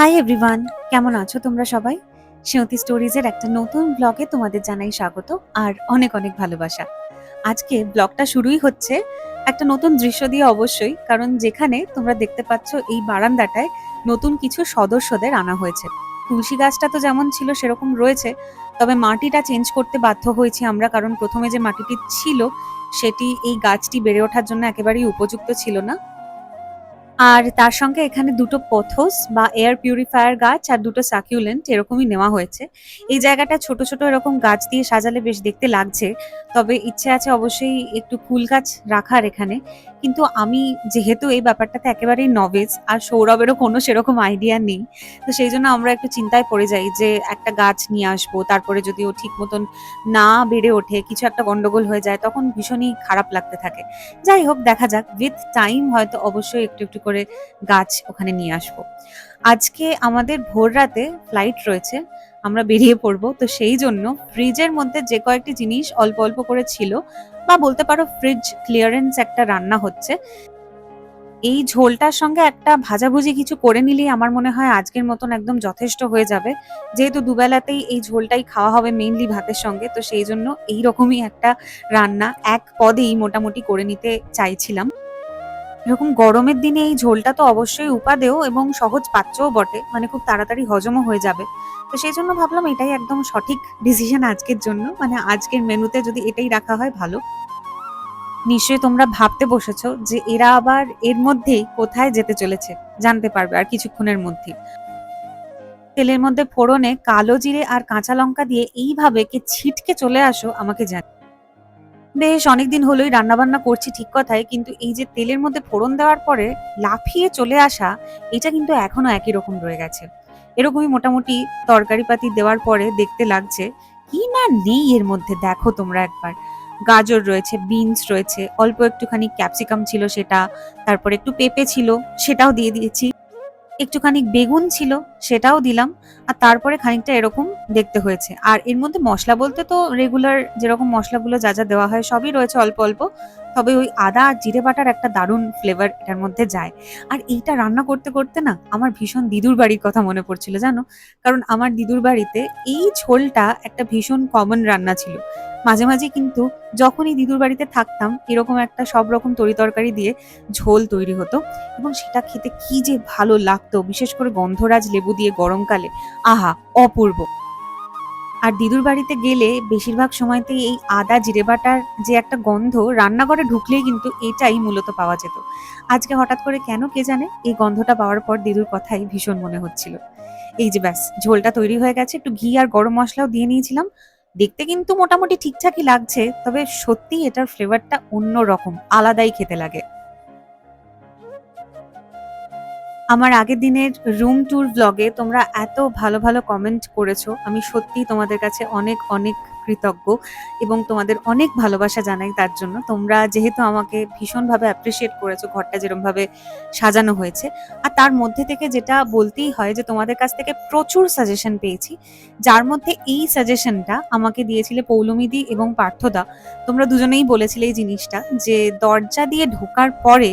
Hi everyone, কেমন আছো তোমরা সবাই? সেঁতি স্টোরিজের একটা নতুন ব্লগে তোমাদের জানাই স্বাগত আর অনেক অনেক ভালোবাসা। আজকে ব্লগটা শুরুই হচ্ছে একটা নতুন দৃশ্য দিয়ে অবশ্যই, কারণ যেখানে তোমরা দেখতে পাচ্ছ এই বারান্দাটায় নতুন কিছু সদস্যদের আনা হয়েছে। তুলসী গাছটা তো যেমন ছিল সেরকম রয়েছে, তবে মাটিটা চেঞ্জ করতে বাধ্য হয়েছি আমরা, কারণ প্রথমে যে মাটিটি ছিল সেটি এই গাছটি বেড়ে ওঠার জন্য একেবারেই উপযুক্ত ছিল না। আর তার সঙ্গে এখানে দুটো পথস বা এয়ার পিউরিফায়ার গাছ আর দুটো সাকিউলেন্ট এরকমই নেওয়া হয়েছে। এই জায়গাটা ছোট ছোট এরকম গাছ দিয়ে সাজালে বেশ দেখতে লাগছে, তবে ইচ্ছে আছে অবশ্যই একটু ফুল গাছ রাখার এখানে। কিন্তু আমি যেহেতু এই ব্যাপারটাতে একেবারেই নভেজ, আর সৌরভেরও কোনো সেরকম আইডিয়া নেই, তো সেই জন্য আমরা একটু চিন্তায় পড়ে যাই যে একটা গাছ নিয়ে আসবো, তারপরে যদি ও ঠিক মতন না বেড়ে ওঠে, কিছু একটা গন্ডগোল হয়ে যায়, তখন ভীষণই খারাপ লাগতে থাকে। যাই হোক, দেখা যাক, উইথ টাইম হয়তো অবশ্যই একটু একটু করে গাছ ওখানে নিয়ে আসবো। আজকে আমাদের ভোর রাতে ফ্লাইট রয়েছে, আমরা বেরিয়ে পড়বো, তো সেই জন্য ফ্রিজের মধ্যে যে কয়েকটি জিনিস অল্প অল্প করে ছিল, বা বলতে পারো ফ্রিজ ক্লিয়ারেন্স একটা রান্না হচ্ছে। এই ঝোলটার সঙ্গে একটা ভাজাভুজি কিছু করে নিলেই আমার মনে হয় আজকের মতন একদম যথেষ্ট হয়ে যাবে, যেহেতু দুবেলাতেই এই ঝোলটাই খাওয়া হবে মেইনলি ভাতের সঙ্গে, তো সেই জন্য এইরকমই একটা রান্না এক পদেই মোটামুটি করে নিতে চাইছিলাম। এরকম গরমের দিনে এই ঝোলটা তো অবশ্যই উপাদেয় এবং সহজ পাচ্যও বটে, মানে খুব তাড়াতাড়ি হজমও হয়ে যাবে। তো সেই জন্য ভাবলাম এটাই একদম সঠিক ডিসিশন আজকের জন্য, মানে আজকের মেনুতে যদি এটাই রাখা হয় ভালো। নিশ্চয়ই তোমরা ভাবতে বসেছো যে এরা আবার এর মধ্যেই কোথায় যেতে চলেছে, জানতে পারবে আর কিছুক্ষণের মধ্যে। তেলের মধ্যে ফোড়নে কালো জিরে আর কাঁচা লঙ্কা দিয়ে এইভাবে কে ছিটকে চলে আসো আমাকে জানি। বেশ অনেকদিন হলোই রান্না বান্না করছি ঠিক কথাই, কিন্তু এই যে তেলের মধ্যে ফোড়ন দেওয়ার পরে লাফিয়ে চলে আসা, এটা কিন্তু এখনো একই রকম রয়ে গেছে। এরকমই মোটামুটি তরকারিপাতি দেওয়ার পরে দেখতে লাগছে। কি না নেই এর মধ্যে দেখো তোমরা একবার। গাজর রয়েছে, বিনস রয়েছে, অল্প একটুখানি ক্যাপসিকাম ছিল সেটা, তারপরে একটু পেঁপে ছিল সেটাও দিয়ে দিয়েছি, একটুখানি বেগুন ছিল সেটাও দিলাম, আর তারপরে খানিকটা এরকম দেখতে হয়েছে। আর এর মধ্যে মশলা বলতে তো রেগুলার যেরকম মশলাগুলো যা যা দেওয়া হয় সবই রয়েছে অল্প অল্প, তবে ওই আদা আর জিরে বাটার একটা দারুণ ফ্লেভার এটার মধ্যে যায়। আর এইটা রান্না করতে করতে না আমার ভীষণ দিদুর বাড়ির কথা মনে পড়ছিল জানো, কারণ আমার দিদুর বাড়িতে এই ঝোলটা একটা ভীষণ কমন রান্না ছিল। মাঝে মাঝে কিন্তু যখনই দিদুর বাড়িতে থাকতাম এরকম একটা সব রকম তরিতরকারি দিয়ে ঝোল তৈরি হতো, এবং সেটা খেতে কি যে ভালো লাগতো, বিশেষ করে গন্ধরাজ লেবু দিয়ে গরমকালে, আহা, অপূর্ব। আর দিদুর বাড়িতে গেলে বেশিরভাগ সময়তেই এই আদা জিরে বাটার যে একটা গন্ধ রান্নাঘরে ঢুকলেই কিন্তু এটাই মূলত পাওয়া যেত। আজকে হঠাৎ করে কেন কে জানে এই গন্ধটা পাওয়ার পর দিদুর কথাই ভীষণ মনে হচ্ছিল। এই যে ব্যাস ঝোলটা তৈরি হয়ে গেছে, একটু ঘি আর গরম মশলাও দিয়ে নিয়েছিলাম। দেখতে কিন্তু মোটামুটি ঠিকঠাকই লাগছে, তবে সত্যি এটার ফ্লেভারটা অন্য রকম, আলাদাই খেতে লাগে। আমার আগের দিনের রুম ট্যুর ব্লগে তোমরা এত ভালো ভালো কমেন্ট করেছো, আমি সত্যিই তোমাদের কাছে অনেক অনেক কৃতজ্ঞ, এবং তোমাদের অনেক ভালোবাসা জানাই তার জন্য। তোমরা যেহেতু আমাকে ভীষণভাবে অ্যাপ্রিসিয়েট করেছো ঘরটা যেরমভাবে সাজানো হয়েছে, আর তার মধ্যে থেকে যেটা বলতেই হয় যে তোমাদের কাছ থেকে প্রচুর সাজেশন পেয়েছি, যার মধ্যে এই সাজেশনটা আমাকে দিয়েছিলে পৌলমিদি এবং পার্থদা। তোমরা দুজনেই বলেছিলে এই জিনিসটা, যে দরজা দিয়ে ঢোকার পরে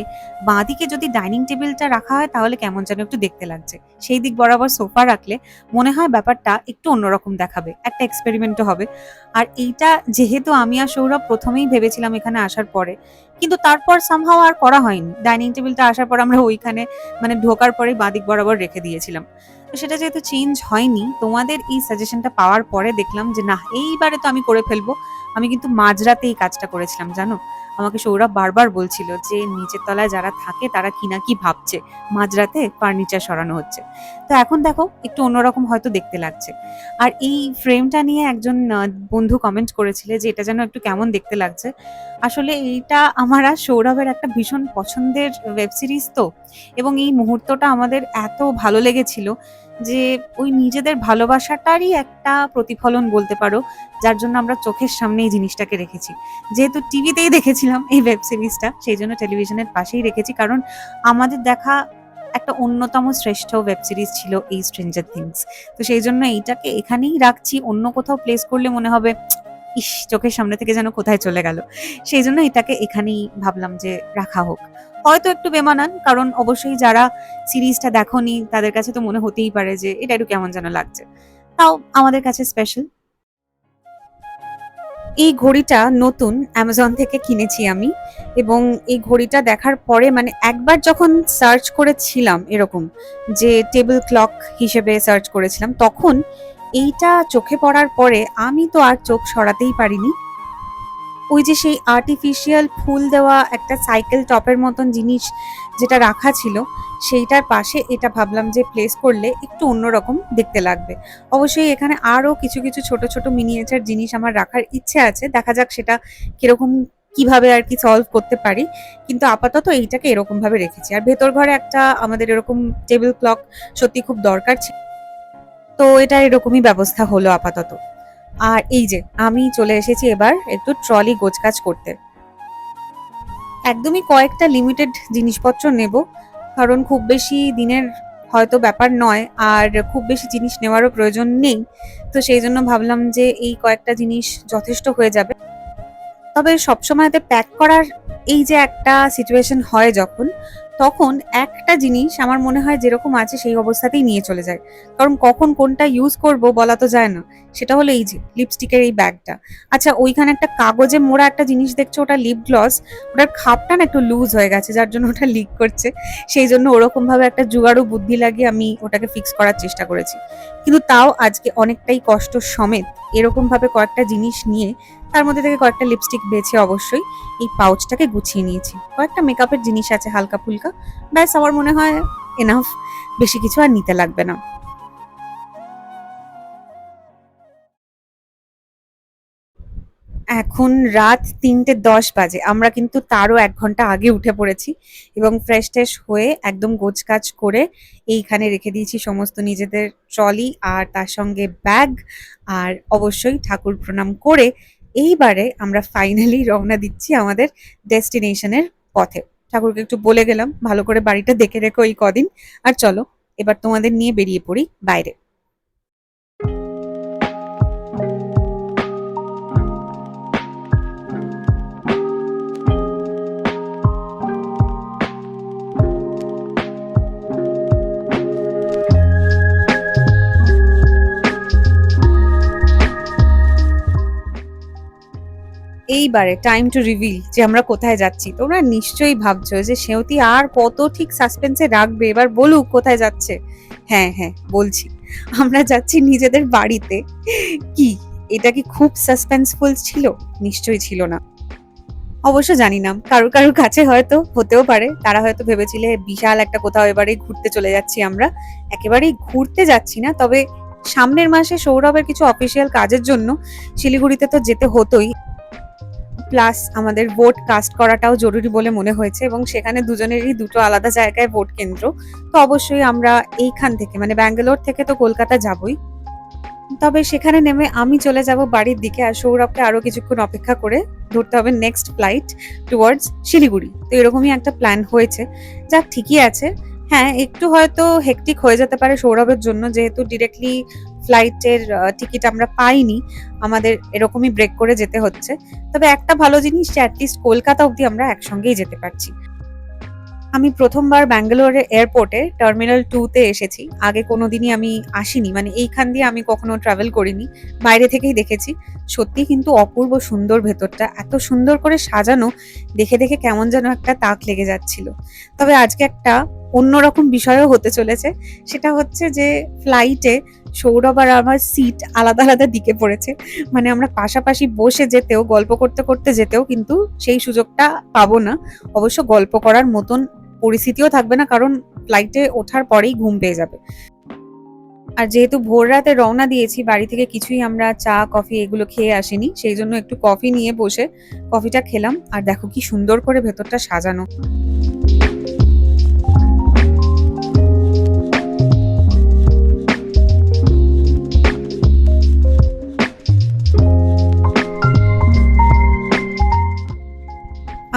বাঁদিকে যদি ডাইনিং টেবিলটা রাখা হয় তাহলে কেমন যেন একটু দেখতে লাগছে, সেই দিক বরাবর সোফা রাখলে মনে হয় ব্যাপারটা একটু অন্যরকম দেখাবে, একটা এক্সপেরিমেন্টও হবে। আর এইটা যেহেতু আমি আর সৌরভ প্রথমেই ভেবেছিলাম এখানে আসার পরে, কিন্তু তারপর সামহাও আর করা হয়নি, ডাইনিং টেবিলটা আসার পর আমরা ওইখানে মানে ঢোকার পরে বাঁদিক বরাবর রেখে দিয়েছিলাম। তো সেটা যেহেতু চেঞ্জ হয়নি, তোমাদের এই সাজেশনটা পাওয়ার পরে দেখলাম যে না, এইবারে তো আমি করে ফেলবো। আমি কিন্তু মাঝরাতে এই কাজটা করেছিলাম জানো, আমাকে সৌরভ বারবার বলছিল যে নিচের তলায় যারা থাকে তারা কি না কি ভাবছে, মাঝরাতে ফার্নিচার সরানো হচ্ছে। তো এখন দেখো একটু অন্যরকম হয়তো দেখতে লাগছে। আর এই ফ্রেমটা নিয়ে একজন বন্ধু কমেন্ট করেছিলে যে এটা যেন একটু কেমন দেখতে লাগছে। আসলে এইটা আমার আর সৌরভের একটা ভীষণ পছন্দের ওয়েব সিরিজ তো, এবং এই মুহূর্তটা আমাদের এত ভালো লেগেছিল যে ওই নিজেদের ভালোবাসাটারই একটা প্রতিফলন বলতে পারো, যার জন্য আমরা চোখের সামনে এই জিনিসটাকে রেখেছি। যেহেতু টিভিতেই দেখেছিলাম এই ওয়েব সিরিজটা, সেই জন্য টেলিভিশনের পাশেই রেখেছি, কারণ আমাদের দেখা একটা অন্যতম শ্রেষ্ঠ ওয়েব সিরিজ ছিল এই স্ট্রেঞ্জার থিংস। তো সেই জন্য এইটাকে এখানেই রাখছি, অন্য কোথাও প্লেস করলে মনে হবে ইস, চোখের সামনে থেকে যেন কোথায় চলে গেল। সেই জন্য এটাকে এখানেই ভাবলাম যে রাখা হোক। হয়তো একটু বেমানান, কারণ অবশ্যই যারা সিরিজটা দেখোনি তাদের কাছে তো মনে হতেই পারে যে এটা একটু কেমন যেন লাগছে, তাও আমাদের কাছে স্পেশাল। এই ঘড়িটা নতুন অ্যামাজন থেকে কিনেছি আমি, এবং এই ঘড়িটা দেখার পরে মানে একবার যখন সার্চ করেছিলাম এরকম, যে টেবিল ক্লক হিসেবে সার্চ করেছিলাম, তখন এইটা চোখে পড়ার পরে আমি তো আর চোখ সরাতেই পারিনি। ওই যে সেই আর্টিফিশিয়াল ফুল দেওয়া একটা সাইকেল টপের মতন জিনিস যেটা রাখা ছিল, সেইটার পাশে এটা ভাবলাম যে প্লেস করলে একটু অন্যরকম দেখতে লাগবে। অবশ্যই এখানে আরো কিছু কিছু ছোট ছোট মিনিয়েচার জিনিস আমার রাখার ইচ্ছে আছে, দেখা যাক সেটা কিরকম, কিভাবে আর কি সলভ করতে পারি। কিন্তু আপাতত এইটাকে এরকম ভাবে রেখেছি। আর ভেতর ঘরে একটা আমাদের এরকম টেবিল ক্লক সত্যি খুব দরকার ছিল, তো এটা এরকমই ব্যবস্থা হলো আপাতত। আর এই যে আমি চলে এসেছি এবার একটু ট্রলি গোছগাছ করতে। একদমই কয়েকটা লিমিটেড জিনিসপত্র নেব, কারণ খুব বেশি দিনের হয়তো ব্যাপার নয়, আর খুব বেশি জিনিস নেওয়ারও প্রয়োজন নেই। তো সেই জন্য ভাবলাম যে এই কয়েকটা জিনিস যথেষ্ট হয়ে যাবে। তবে সবসময়তে প্যাক করার এই যে একটা সিচুয়েশন হয় যখন, তখন একটা জিনিস আমার মনে হয় যেরকম আছে সেই অবস্থাতেই নিয়ে চলে যায়, কারণ কখন কোনটা ইউজ করব বলা তো যায় না। সেটা হলো এই যে লিপস্টিকের এই ব্যাগটা। আচ্ছা, ওইখানে একটা কাগজে মোড়া একটা জিনিস দেখছো, ওটা লিপ গ্লস, ওটার খাপটা না একটু লুজ হয়ে গেছে, যার জন্য ওটা লিক করছে। সেই জন্য ওরকম ভাবে একটা জুগাড়ু বুদ্ধি লাগিয়ে আমি ওটাকে ফিক্স করার চেষ্টা করেছি। কিন্তু তাও আজকে অনেকটাই কষ্ট সমেত এরকম ভাবে কয়েকটা জিনিস নিয়ে, তার মধ্যে থেকে কয়েকটা লিপস্টিক বেছে অবশ্যই এই পাউচটাকে গুছিয়ে নিয়েছি। কয়েকটা মেকআপের জিনিস আছে হালকা ফুলকা, ব্যাস আমার মনে হয় এনাফ, বেশি কিছু আর নিতে লাগবে না। এখন রাত 3:10 বাজে, আমরা কিন্তু তারও 1 ঘন্টা আগে উঠে পড়েছি এবং ফ্রেশ ট্রেশ হয়ে একদম গোছগাছ করে এইখানে রেখে দিয়েছি সমস্ত নিজেদের ট্রলি আর তার সঙ্গে ব্যাগ, আর অবশ্যই ঠাকুর প্রণাম করে এইবারে আমরা ফাইনালি রওনা দিচ্ছি আমাদের ডেস্টিনেশনের পথে। ঠাকুরকে একটু বলে গেলাম ভালো করে বাড়িটা দেখে রেখো এই কদিন, আর চলো এবার তোমাদের নিয়ে বেরিয়ে পড়ি বাইরে। এইবারে টাইম টু রিভিল যে আমরা কোথায় যাচ্ছি। তোমরা নিশ্চয়ই ভাবছো যে সেওতি আর কত ঠিক সাসপেন্সে রাখবে, এবার বলুক কোথায় যাচ্ছে। হ্যাঁ হ্যাঁ বলছি, আমরা যাচ্ছি নিজেদের বাড়িতে। কি, এটা কি খুব সাসপেন্সফুল ছিল? নিশ্চয়ই ছিল না। অবশ্য জানি না, কারোর কারোর কাছে হয়তো হতেও পারে, তারা হয়তো ভেবেছিলে বিশাল একটা কোথাও এবারে ঘুরতে চলে যাচ্ছি আমরা। একেবারেই ঘুরতে যাচ্ছি না, তবে সামনের মাসে সৌরভের কিছু অফিসিয়াল কাজের জন্য শিলিগুড়িতে তো যেতে হতোই, প্লাস আমাদের ভোট কাস্ট করাটাও জরুরি বলে মনে হয়েছে, এবং সেখানে দুজনেরই দুটো আলাদা জায়গায় ভোট কেন্দ্র। তো অবশ্যই আমরা এইখান থেকে মানে ব্যাঙ্গালোর থেকে তো কলকাতা যাবই, তবে সেখানে নেমে আমি চলে যাব বাড়ির দিকে, আর সৌরভকে আরো কিছুক্ষণ অপেক্ষা করে ধরতে হবে নেক্সট ফ্লাইট টুয়ার্ডস শিলিগুড়ি। তো এরকমই একটা প্ল্যান হয়েছে, যাক ঠিকই আছে। হ্যাঁ, একটু হয়তো হেকটিক হয়ে যেতে পারে সৌরভের জন্য, যেহেতু ডিরেক্টলি ফ্লাইটের টিকিট আমরা পাইনি, আমাদের এরকমই ব্রেক করে যেতে হচ্ছে। তবে একটা ভালো জিনিস যে অ্যাটলিস্ট কলকাতা অবধি আমরা একসঙ্গেই যেতে পারছি। আমি প্রথমবার ব্যাঙ্গালোরে এয়ারপোর্টে টার্মিনাল 2-তে এসেছি, আগে কোনোদিনই আমি আসিনি, মানে এইখান দিয়ে আমি কখনো ট্রাভেল করিনি, বাইরে থেকেই দেখেছি। সত্যি কিন্তু অপূর্ব সুন্দর ভেতরটা, এত সুন্দর করে সাজানো, দেখে দেখে কেমন যেন একটা তাক লেগে যাচ্ছিল। তবে আজকে একটা অন্যরকম বিষয়ও হতে চলেছে, সেটা হচ্ছে যে ফ্লাইটে সৌরভ আর আমার সিট আলাদা আলাদা দিকে পড়েছে, মানে আমরা পাশাপাশি বসে যেতেও, গল্প করতে করতে যেতেও কিন্তু সেই সুযোগটা পাবো না। অবশ্য গল্প করার মতন পরিস্থিতিও থাকবে না, কারণ ফ্লাইটে ওঠার পরেই ঘুম পেয়ে যাবে। আর যেহেতু ভোর রাতে রওনা দিয়েছি, বাড়ি থেকে কিছুই আমরা চা কফি এগুলো খেয়ে আসিনি, সেই জন্য একটু কফি নিয়ে বসে কফিটা খেলাম। আর দেখো কি সুন্দর করে ভেতরটা সাজানো।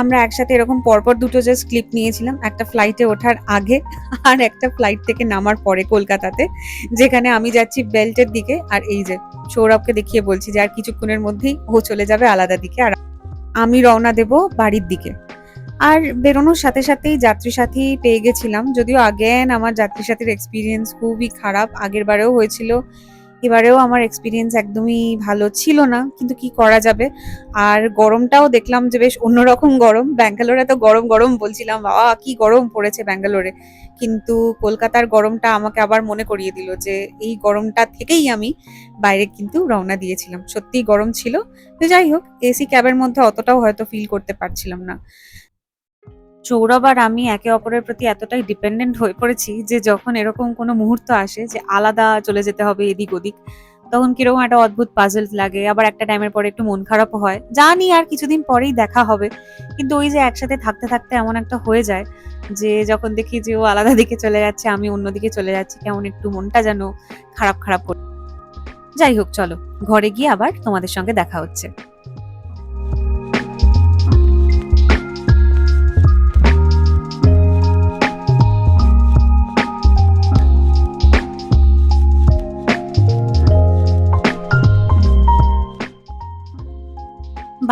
আমরা একসাথে এরকম পরপর দুটো জাস্ট ক্লিপ নিয়েছিলাম, একটা ফ্লাইটে ওঠার আগে আর একটা ফ্লাইট থেকে নামার পরে কলকাতাতে, যেখানে আমি যাচ্ছি বেল্টের দিকে আর এই যে সৌরভকে দেখিয়ে বলছি যে আর কিছুক্ষণের মধ্যেই ও চলে যাবে আলাদা দিকে আর আমি রওনা দেব বাড়ির দিকে। আর বেরোনোর সাথে সাথেই যাত্রী সাথী পেয়ে গেছিলাম, যদিও আগেন আমার যাত্রী সাথীর এক্সপিরিয়েন্স খুবই খারাপ, আগের বারেও হয়েছিল, এবারেও আমার এক্সপিরিয়েন্স একদমই ভালো ছিল না, কিন্তু কি করা যাবে। আর গরমটাও দেখলাম যে বেশ অন্যরকম গরম, ব্যাঙ্গালোরে তো গরম গরম বলছিলাম, বাবা কি গরম পড়েছে ব্যাঙ্গালোরে, কিন্তু কলকাতার গরমটা আমাকে আবার মনে করিয়ে দিল যে এই গরমটা থেকেই আমি বাইরে কিন্তু রওনা দিয়েছিলাম, সত্যিই গরম ছিল। তো যাই হোক, এসি ক্যাবের মধ্যে অতটাও হয়তো ফিল করতে পারছিলাম না। সৌরভ আর আমি একে অপরের প্রতি এতটাই ডিপেন্ডেন্ট হয়ে পড়েছি যে যখন এরকম কোনো মুহূর্ত আসে যে আলাদা চলে যেতে হবে এদিক ওদিক, তখন কিরকম একটা অদ্ভুত পাজল লাগে, আবার একটা টাইমের পরে একটু মন খারাপও হয়, জানি আর কিছুদিন পরেই দেখা হবে, কিন্তু ওই যে একসাথে থাকতে থাকতে এমন একটা হয়ে যায় যে যখন দেখি যে ও আলাদা দিকে চলে যাচ্ছে আমি অন্যদিকে চলে যাচ্ছি, কেমন একটু মনটা যেন খারাপ খারাপ করে। যাই হোক, চলো ঘরে গিয়ে আবার তোমাদের সঙ্গে দেখা হচ্ছে।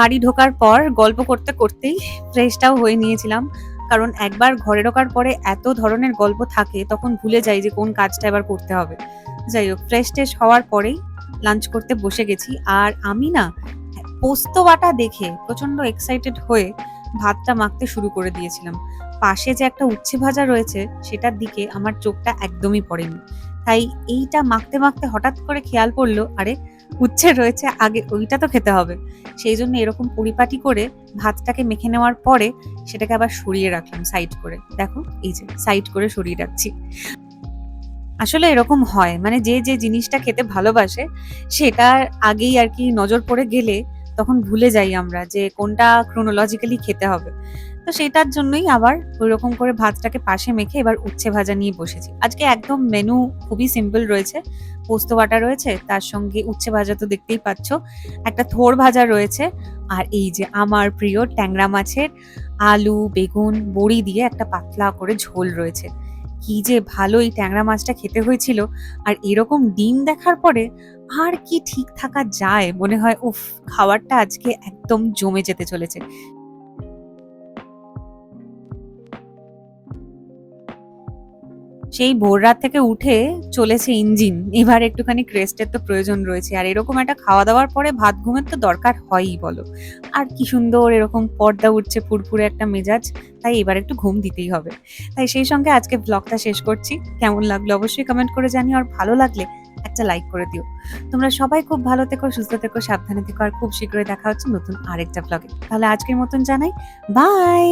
বাড়ি ঢোকার পর গল্প করতে করতেই ফ্রেশটাও হয়ে নিয়েছিলাম, কারণ একবার ঘরে ঢোকার পরে এত ধরনের গল্প থাকে তখন ভুলে যাই যে কোন কাজটা এবার করতে হবে। যাই হোক, ফ্রেশ টেশ হওয়ার পরেই লাঞ্চ করতে বসে গেছি, আর আমি না পোস্ত বাটা দেখে প্রচন্ড এক্সাইটেড হয়ে ভাতটা মাখতে শুরু করে দিয়েছিলাম। পাশে যে একটা উচ্ছে ভাজা রয়েছে সেটার দিকে আমার চোখটা একদমই পড়েনি, তাই এইটা মাখতে মাখতে হঠাৎ করে খেয়াল পড়লো, আরে উচ্ছে রয়েছে, আগে ওইটা তো খেতে হবে। সেই জন্য এরকম পরিপাটি করে ভাতটাকে মেখে নেওয়ার পরে সেটাকে আবার সরিয়ে রাখলাম সাইড করে, দেখো এই যে সাইড করে সরিয়ে রাখছি। আসলে এরকম হয়, মানে যে যে জিনিসটা খেতে ভালোবাসে সেটার আগেই আর কি নজর পড়ে গেলে তখন ভুলে যাই আমরা যে কোনটা ক্রোনোলজিক্যালি খেতে হবে। তো সেটার জন্যই আবার ওইরকম করে ভাতটাকে পাশে মেখে এবার উচ্ছে ভাজা নিয়ে বসেছি। আজকে একদম মেনু খুবই সিম্পল রয়েছে, পোস্ত বাটা রয়েছে, তার সঙ্গে উচ্ছে ভাজা তো দেখতেই পাচ্ছ, একটা থোড় ভাজা রয়েছে, আর এই যে আমার প্রিয় ট্যাংরা মাছের আলু বেগুন বড়ি দিয়ে একটা পাতলা করে ঝোল রয়েছে। কি যে ভালো এই ট্যাংরা মাছটা খেতে হয়েছিল, আর এরকম ডিম দেখার পরে আর কি ঠিক থাকা যায়, মনে হয় উফ, খাবারটা আজকে একদম জমে যেতে চলেছে। সেই ভোর রাত থেকে উঠে চলেছে ইঞ্জিন, এবার একটুখানি রেস্টের তো প্রয়োজন রয়েছে, আর এরকম একটা খাওয়া দাওয়ার পরে ভাত ঘুমের তো দরকার হয়ই বলো। আর কি সুন্দর এরকম পর্দা উঠছে, ফুরফুরে একটা মেজাজ, তাই এবার একটু ঘুম দিতেই হবে। তাই সেই সঙ্গে আজকে ব্লগটা শেষ করছি, কেমন লাগলো অবশ্যই কমেন্ট করে জানিও, আর ভালো লাগলে একটা লাইক করে দিও। তোমরা সবাই খুব ভালো থেকো, সুস্থ থেকো, সাবধানে থেকো, আর খুব শীঘ্রই দেখা হচ্ছে নতুন আরেকটা ব্লগে। তাহলে আজকের মতন জানাই বাই।